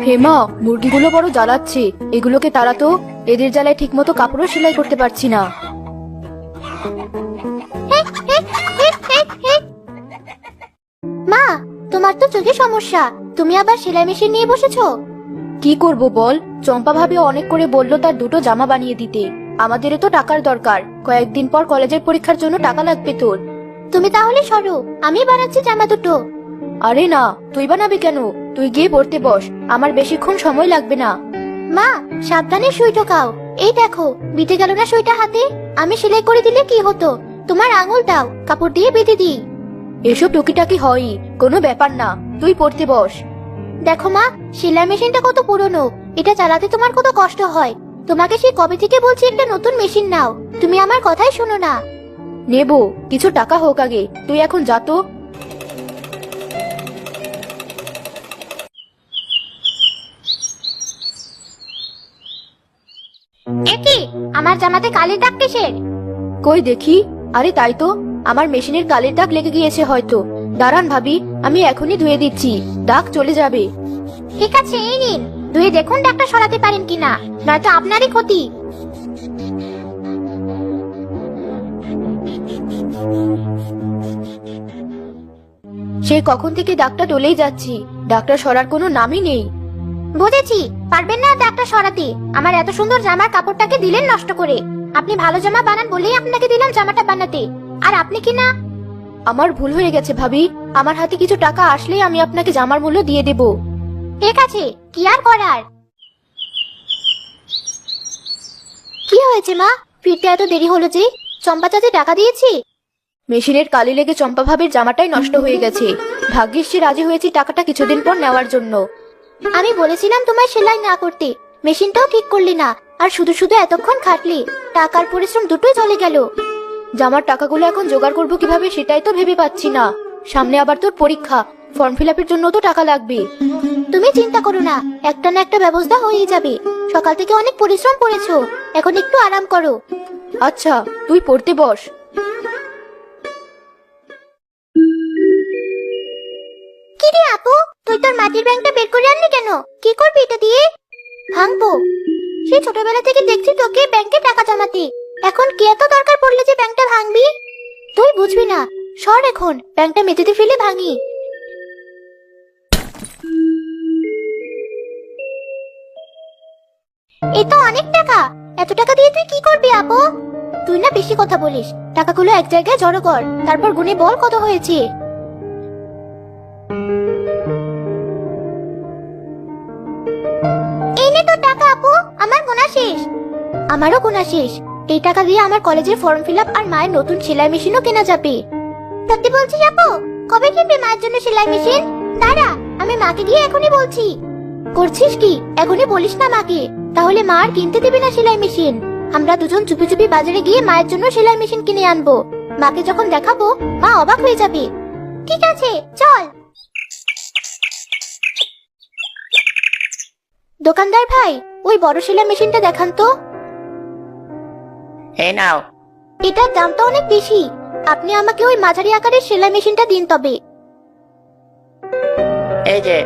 হেমা, মুরগিগুলো বড় জ্বালাচ্ছে, এগুলোকে তাড়াতো। এদের জ্বালায় ঠিক মতো কাপড়ও সেলাই করতে পারছি না। মা, তোমার তো চোখে সমস্যা, তুমি আবার সেলাই মেশিন নিয়ে বসেছো? কি করব বল, চম্পা ভাবি অনেক করে বললো তার দুটো জামা বানিয়ে দিতে। আমাদেরও তো টাকার দরকার, কয়েকদিন পর কলেজের পরীক্ষার জন্য টাকা লাগবে তোর। তুমি তাহলে সরো, আমি বানাচ্ছি জামা দুটো। আরে না, তুই বানাবি কেন? তুই গিয়ে পড়তে বস, আমার বেশিক্ষণ সময় লাগবে না। মা, সাবধানে সুই ঢোকাও। এই দেখো, বিটে গেল না সুইটা হাতে। আমি সেলাই করে দিলে কি হতো? তোমার আঙুল দাও, কাপড় দিয়ে বেঁধে দিই। এসব টুকিটাকি হয়ই, কোনো ব্যাপার না, তুই পড়তে বস। দেখো মা, সেলাই মেশিনটা কত পুরনো, এটা চালাতে তোমার কত কষ্ট হয়। তোমাকে সেই কবে থেকে বলছি একটা নতুন মেশিন নাও, তুমি আমার কথাই শোনো না। নেব, কিছু টাকা হোক আগে, তুই এখন যা তো। একি, আমার জামাতে কালির দাগ কিসের? কই দেখি। আরে তাই তো, আমার মেশিনের কালির দাগ লেগে গিয়েছে হয়তো। দাঁড়ান ভাবি, আমি এখনই ধুয়ে দিচ্ছি, দাগ চলে যাবে। ঠিক আছে, এই নিন, ধুয়ে দেখুন দাগটা সরাতে পারেন কিনা, নয়তো আপনারই ক্ষতি। সেই কখন থেকে দাগটা টলেই যাচ্ছি, দাগটা সরার কোনো নামই নেই। বুঝেছি, পারবেন না দাগটা সরাতে। আমার এত সুন্দর জামার কাপড়টাকে দিলেন নষ্ট করে। আপনি ভালো জামা বানান বলেই আপনাকে দিলাম জামাটা বানাতে, আর আপনি কি না। আমার ভুল হয়ে গেছে ভাবি, আমার হাতে কিছু টাকা আসলেই আমি আপনাকে জামার মূল্য দিয়ে দেব। ঠিক আছে, কি আর করার। কি হয়েছে মা, ফিরতে এত দেরি হলো যে? চম্পা চাচি টাকা দিয়েছি। মেশিনের কালি লেগে চম্পা ভাবির জামাটাই নষ্ট হয়ে গেছে। ভাগ্যিস সে রাজি হয়েছি টাকাটা কিছুদিন পর নেওয়ার জন্য। আমি বলেছিলাম তোমায় সেলাই না করতে, মেশিনটাও ঠিক করলি না, আর শুধু শুধু এতক্ষণ খাটলি, টাকার পরিশ্রম দুটোই চলে গেল। জামার টাকাগুলো এখন জোগাড় করবো কিভাবে সেটাই তো ভেবে পাচ্ছি না। সামনে আবার তোর পরীক্ষা, ফর্ম ফিল আপের জন্য তো টাকা লাগবে। তুমি চিন্তা করো না, একটা না একটা ব্যবস্থা হয়ে যাবে। সকাল থেকে অনেক পরিশ্রম করেছো, এখন একটু আরাম করো। আচ্ছা, তুই পড়তে বস। কি রে আপু, তুই তোর মাটির ব্যাংকটা বের করে আনলি কেন? কি করবি এটা দিয়ে? ভাঙবো। সেই ছোটবেলা থেকে দেখছি তোকে ব্যাংকে টাকা জমাতে, এখন কি এত দরকার পড়লে যে ব্যাংকটা ভাঙবি? তুই বুঝবি না, সর এখন, ব্যাংকটা মেঝেতে ফেলে ভাঙি। এই তো অনেক টাকা, এত টাকা দিয়ে তুই কি করবি আপু? তুই না বেশি কথা বলিস, টাকাগুলো এক জায়গায় জড়ো কর, তারপর গুনে বল কত হয়েছে। এই নে তোর টাকা আপু, আমার গোনা শেষ। আমারও গোনা শেষ। এই টাকা দিয়ে আমার কলেজের ফর্ম ফিল আপ আর মায়ের নতুন সেলাই মেশিনও কেনা যাবে। সত্যি বলছিস আপু? কবে কিনবি মায়ের জন্য সেলাই মেশিন? দাঁড়া, আমি মাকে গিয়ে এখনই বলছি। করছিস কি, এখনই বলিস না মাকে, তাহলে মা আর কিনতে দেবে না সেলাই মেশিন। আমরা দুজন চুপি চুপি বাজারে গিয়ে মায়ের জন্য সেলাই মেশিন কিনে আনবো। মাকে যখন দেখাবো, মা অবাক হয়ে যাবে। ঠিক আছে, চল। দোকানদার ভাই, ওই বড় সেলাই মেশিনটা দেখান তো। এই নাও। এটার দামটা অনেক বেশি, আপনি আমাকে ওই মাঝারি আকারের সেলাই মেশিনটা দিন তবে। এই যে।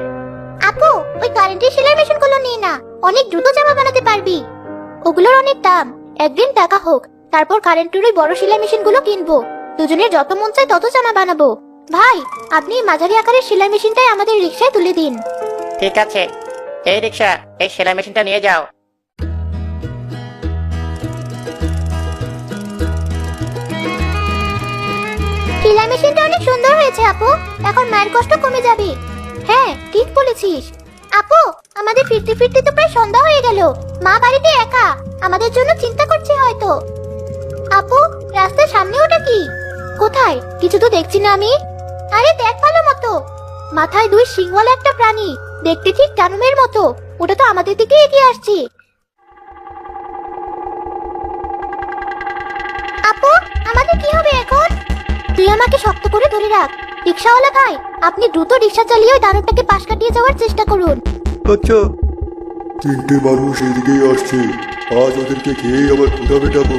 আপু, ওই কারেন্টের সেলাই মেশিনগুলো নিয়ে না, অনেক দ্রুত জামা বানাতে পারবি। ওগুলোর অনেক দাম, একদিন টাকা হোক, তারপর কারেন্টের ওই বড় সেলাই মেশিনগুলো কিনবো। দুজনের যত মন চায় তত জামা বানাবো। ভাই, আপনি এই মাঝারি আকারের সেলাই মেশিনটাই আমাদের রিকশায় তুলে দিন। ঠিক আছে, এই রিকশা, এই সেলাই মেশিনটা নিয়ে যাও। সেলাই মেশিনটা অনেক সুন্দর হয়েছে আপু, এখন মায়ের কষ্ট কমে যাবে। হ্যাঁ, ঠিক বলেছিস। আপু, আমাদের ফিরতে ফিরতে তো প্রায় সন্ধ্যা হয়ে গেল, মা বাড়িতে একা, আমাদের জন্য চিন্তা করছে হয়তো। আপু, রাস্তার সামনে ওটা কি? কোথায়? কিছু তো দেখছি না আমি। আরে দেখ ভালো মতো, মাথায় দুই শিংওয়ালা একটা প্রাণী, দেখতে ঠিক ডানুমের মতো, ওটা তো আমাদের দিকে এগিয়ে আসছে। আপু, আমাদের কি হবে এখন? তুই আমাকে শক্ত করে ধরে রাখ। রিকশাওয়ালা ভাই, আপনি দ্রুত রিকশা চালিয়ে ওই দানবটাকে পাশ কাটিয়ে যাওয়ার চেষ্টা করুন। আচ্ছা। তিনটে মানুষ এদিকেই আসছে, আজ ওদেরকে খেয়ে আবার ক্ষুধা মেটাবো।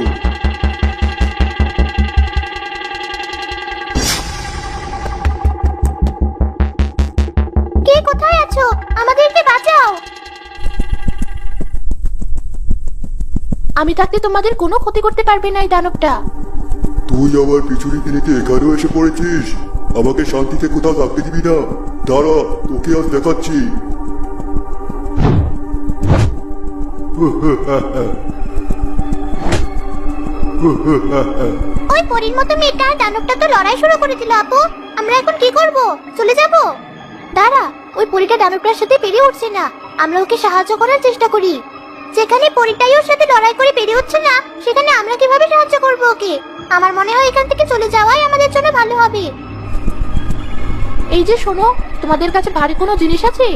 কে কোথায় আছো? আমাদেরকে বাঁচাও। আমি থাকতে তোমাদের কোনো ক্ষতি করতে পারবে না এই দানবটা। তুই আমার পিছু নিতে নিতে এখানেও এসে পড়েছিস। আমাকে শান্তিতে কোথাও থাকতে দিবি না। দাঁড়া, তোকে আজ দেখাচ্ছি। ওই পরীর মতো মেয়েটা আর দানবটা তো লড়াই শুরু করে দিল আপু। আমরা এখন কি করব? চলে যাব? দাঁড়া, ওই পরীটা দানবটার সাথে পেরে উঠছে না। আমরা ওকে সাহায্য করার চেষ্টা করি। যেখানে পরীটাই ওর সাথে লড়াই করে পেরে উঠছে না, সেখানে আমরা কিভাবে সাহায্য করব ওকে? আমার মনে হয় এখান থেকে চলে যাওয়াই আমাদের জন্য ভালো হবে। এই যে শোনো, তোমাদের কাছে ভারী কোনো জিনিস আছে?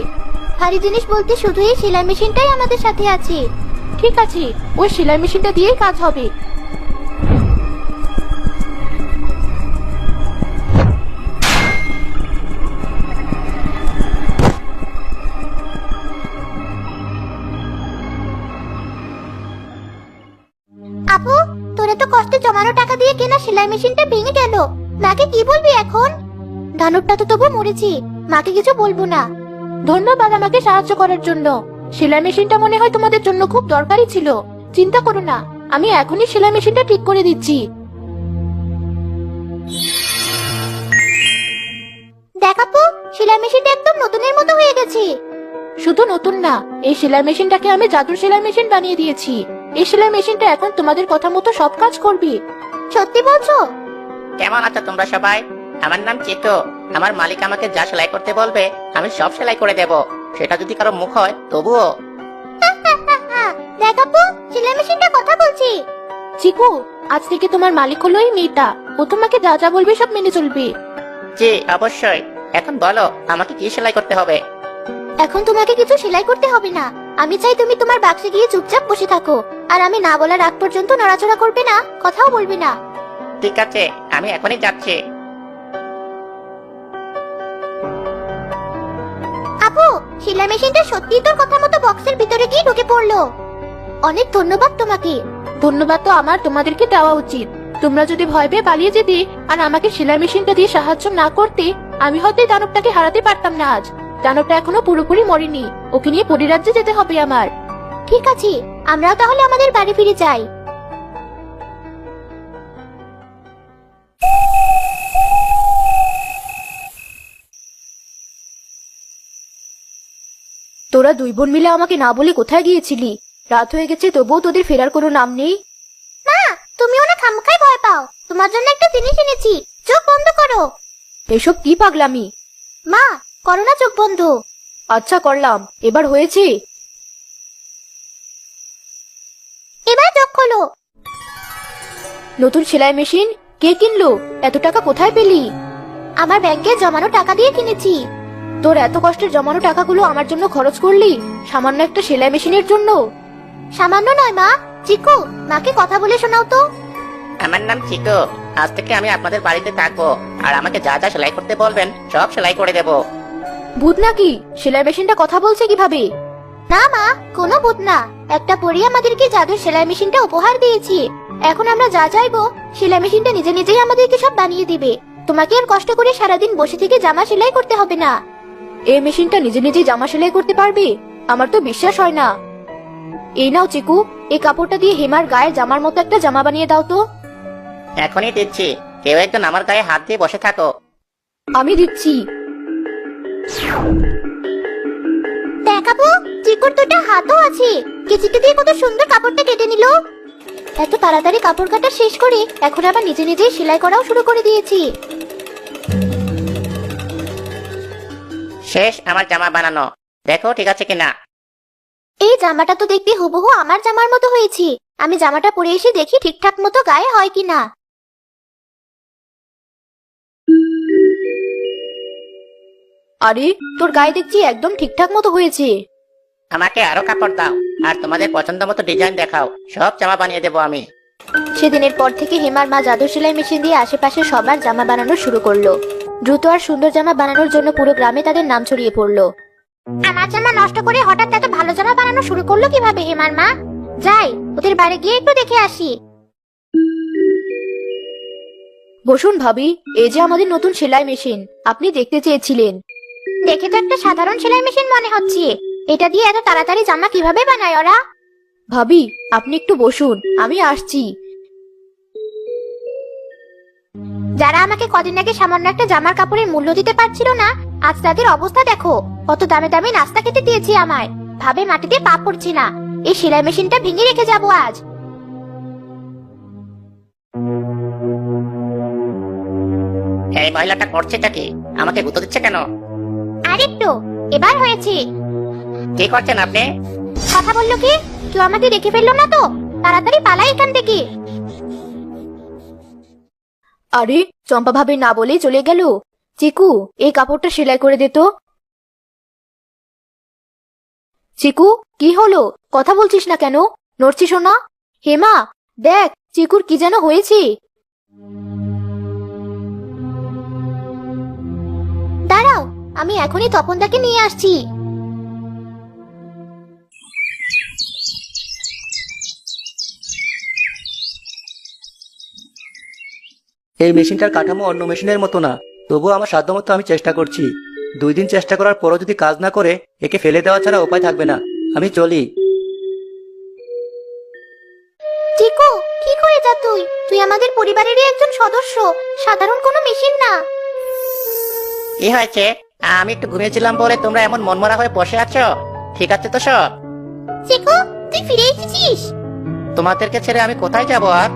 ভারী জিনিস বলতে শুধু এই সেলাই মেশিনটাই আমাদের সাথে আছে। ঠিক আছে, ওই সেলাই মেশিনটা দিয়েই কাজ হবে। আপু, তোরা তো কষ্টে জমানো টাকা দিয়ে কেনা সেলাই মেশিনটা ভেঙে গেল। মাকে কি বলবি এখন? দানবটা তো তবু মরেছি, মাকে কিছু বলবো না। ধন্যবাদ আমাকে সাহায্য করার জন্য। সেলাই মেশিনটা মনে হয় তোমাদের জন্য খুব দরকারি ছিল। চিন্তা করো না, আমি এখনই সেলাই মেশিনটা ঠিক করে দিচ্ছি। দেখ আপু, সেলাই মেশিনটা একদম নতুনের মতো হয়ে গেছে। শুধু নতুন না, এই সেলাই মেশিনটাকে আমি জাদুর সেলাই মেশিন বানিয়ে দিয়েছি। এই সেলাই মেশিনটা এখন তোমাদের কথা মতো সব কাজ করবে। সত্যি বলছো? কেমন আছো তোমরা সবাই? আমার নাম চিতু। আমার মালিক আমাকে যা সেলাই করতে বলবে আমি সব সেলাই করে দেব, সেটা যদি কারো মুখ হয় তবুও। দেখ আপু, সেলাই মেশিনটা কথা বলছি। চিকু, আজ থেকে তোমার মালিক হলো এই মেয়েটা। ও তোমাকে যা যা বলবে সব মেনে চলবে। জি অবশ্যই। এখন বলো আমাকে কি সেলাই করতে হবে? এখন তোমাকে কিছু সেলাই করতে হবে না। আমি চাই তুমি তোমার বাক্সে গিয়ে চুপচাপ বসে থাকো। আর আমি না বলার আগ পর্যন্ত নড়াচড়া করবে না, কথাও বলবে না। ঠিক আছে, আমি এখনই যাচ্ছি। আপু, সেলাই মেশিনটা সত্যি তোর কথা মতো বক্সের ভিতরে গিয়ে ঢুকে পড়লো। অনেক ধন্যবাদ তোমাকে। ধন্যবাদ তো আমার তোমাদেরকে দেওয়া উচিত। তোমরা যদি ভয় পেয়ে পালিয়ে যেতে আর আমাকে সেলাই মেশিনটা দিয়ে সাহায্য না করতে, আমি হয়তো এই দানবটাকে হারাতে পারতাম না আজ। দানবটা এখনো পুরোপুরি মরেনি, ওকে নিয়ে পরিরাজ্যে যেতে হবে আমার। ঠিক আছে, আমরাও তাহলে আমাদের বাড়ি ফিরে যাই। তোরা দুই বোন মিলে আমাকে না বলে কোথায় গিয়েছিলি? রাত হয়ে গেছে, তবুও তোদের ফেরার কোনো নাম নেই। মা, তুমিও না খামখাই ভয় পাও। তোমার জন্য একটা জিনিস এনেছি, চোখ বন্ধ করো। এসব কি পাগলামি? মা, করো না চোখ বন্ধ। আচ্ছা করলাম, এবার হয়েছে? এবার চোখ খোলো। নতুন সেলাই মেশিন কে কিনলো? এত টাকা কোথায় পেলি? আমার ব্যাংকে জমানো টাকা দিয়ে কিনেছি। তোর এত কষ্টের জমানো টাকাগুলো আমার জন্য খরচ করলি, সামান্য একটা সেলাই মেশিনের জন্য? সামান্য নয় মা। চিকু, মাকে কথা বলে শোনাও তো। আমার নাম চিতু। আজ থেকে আমি আপনাদের বাড়িতে থাকবো, আর আমাকে যা যা সেলাই করতে বলবেন সব সেলাই করে দেব। ভূত নাকি? সেলাই মেশিনটা কথা বলছে কিভাবে? না মা, কোনো ভূত না। একটা পরী আমাদেরকে জাদুর সেলাই মেশিনটা উপহার দিয়েছি। এখন আমরা যা চাইবো সেলাই মেশিনটা নিজে নিজেই আমাদেরকে সব বানিয়ে দিবে। তোমাকে আর কষ্ট করে সারাদিন বসে থেকে জামা সেলাই করতে হবে না। এই মেশিনটা নিজে নিজেই জামা সেলাই করতে পারবে? আমার তো বিশ্বাস হয় না। এই নাও চিকু, এই কাপড়টা দিয়ে হেমার গায়ের জামার মতো একটা জামা বানিয়ে দাও তো। এখনই দিচ্ছি। কেউ একজন আমার গায়ে হাত দিয়ে বসে থাকো। আমি দিচ্ছি। দেখাবো, চিকুর দুটো হাতও আছে। কেচিটা দিয়ে কত সুন্দর কাপড়টা কেটে নিল। এত তাড়াতাড়ি কাপড় কাটা শেষ করে এখন আবার নিজে নিজেই সেলাই করাও শুরু করে দিয়েছি। শেষ আমার জামা বানানো। দেখো ঠিক আছে কিনা। এই জামাটা তো দেখতে হুবহু আমার জামার মতো হয়েছে। আমি জামাটা পরে এসে দেখি ঠিকঠাক মতো গায়ে হয় কিনা। আরে, তোর গায়ে দেখছি একদম ঠিকঠাক মতো হয়েছে। আমাকে আরো কাপড় দাও, আর তোমাদের পছন্দ মতো ডিজাইন দেখাও, সব জামা বানিয়ে দেবো আমি। সেদিনের পর থেকে হেমার মা জাদু সেলাই মেশিন দিয়ে আশেপাশে সবার জামা বানানো শুরু করলো। দ্রুত আর সুন্দর জামা বানানোর জন্য পুরো গ্রামে তাদের নাম ছড়িয়ে পড়লো। আমার জামা নষ্ট করে হঠাৎ এত ভালো জামা বানানো শুরু করলো কিভাবে হেমার মা? যাই, ওদের বাড়ি গিয়ে একটু দেখে আসি। বসুন ভাবি, এই যে আমাদের নতুন সেলাই মেশিন, আপনি দেখতে চেয়েছিলেন। দেখে তো একটা সাধারণ সেলাই মেশিন মনে হচ্ছে। এটা দিয়ে এত তাড়াতাড়ি জামা কিভাবে বানায় ওরা? ভাবি, আপনি একটু বসুন, আমি আসছি। যারা আমাকে কদিন আগে সামান্য একটা জামার কাপড়ের মূল্য দিতে পারছিল না, আজ তাদের অবস্থা দেখো। কত দামে দামে নাস্তা খেতে দিয়েছি আমায়, ভাবে মাটিতে পা পড়ছি না। এই সেলাই মেশিনটা ভেঙে রেখে যাবো আজ। এই মহিলাটা করছেটা কি? আমাকে গুঁতো দিচ্ছে কেন? আরেকটু, এবার হয়েছে। কি করছেন আপনি? কথা বললো কি? কেউ আমাকে দেখে ফেললো না তো? তাড়াতাড়ি পালাই এখান থেকে। আরে, চম্পা ভাবি না বলেই চলে গেল। চিকু, এই কাপড়টা সেলাই করে দে তো। চিকু, কি হলো? কথা বলছিস না কেন? নড়ছিস না? হেমা, দেখ চিকুর কি যেন হয়েছে। দাঁড়াও, আমি এখনই তপনদাকে নিয়ে আসছি। এই মেশিনটার কাঠামো অন্য মেশিনের মতো না, তবুও আমার সাধ্যমতো আমি চেষ্টা করছি। 2 দিন চেষ্টা করার পরও যদি কাজ না করে, একে ফেলে দেওয়া ছাড়া উপায় থাকবে না। আমি চলি। চিকু, ঠিক হয়ে যা তুই। তুই আমাদের পরিবারেরই একজন সদস্য, সাধারণ কোনো মেশিন না। কি হয়েছে? আমি একটু ঘুমিয়েছিলাম বলে তোমরা এমন মনমরা হয়ে বসে আছো? ঠিক আছে তো সব? চিকু, তুই ফিরে এসেছিস। তোমাদেরকে ছেড়ে আমি কোথায় যাবো আর?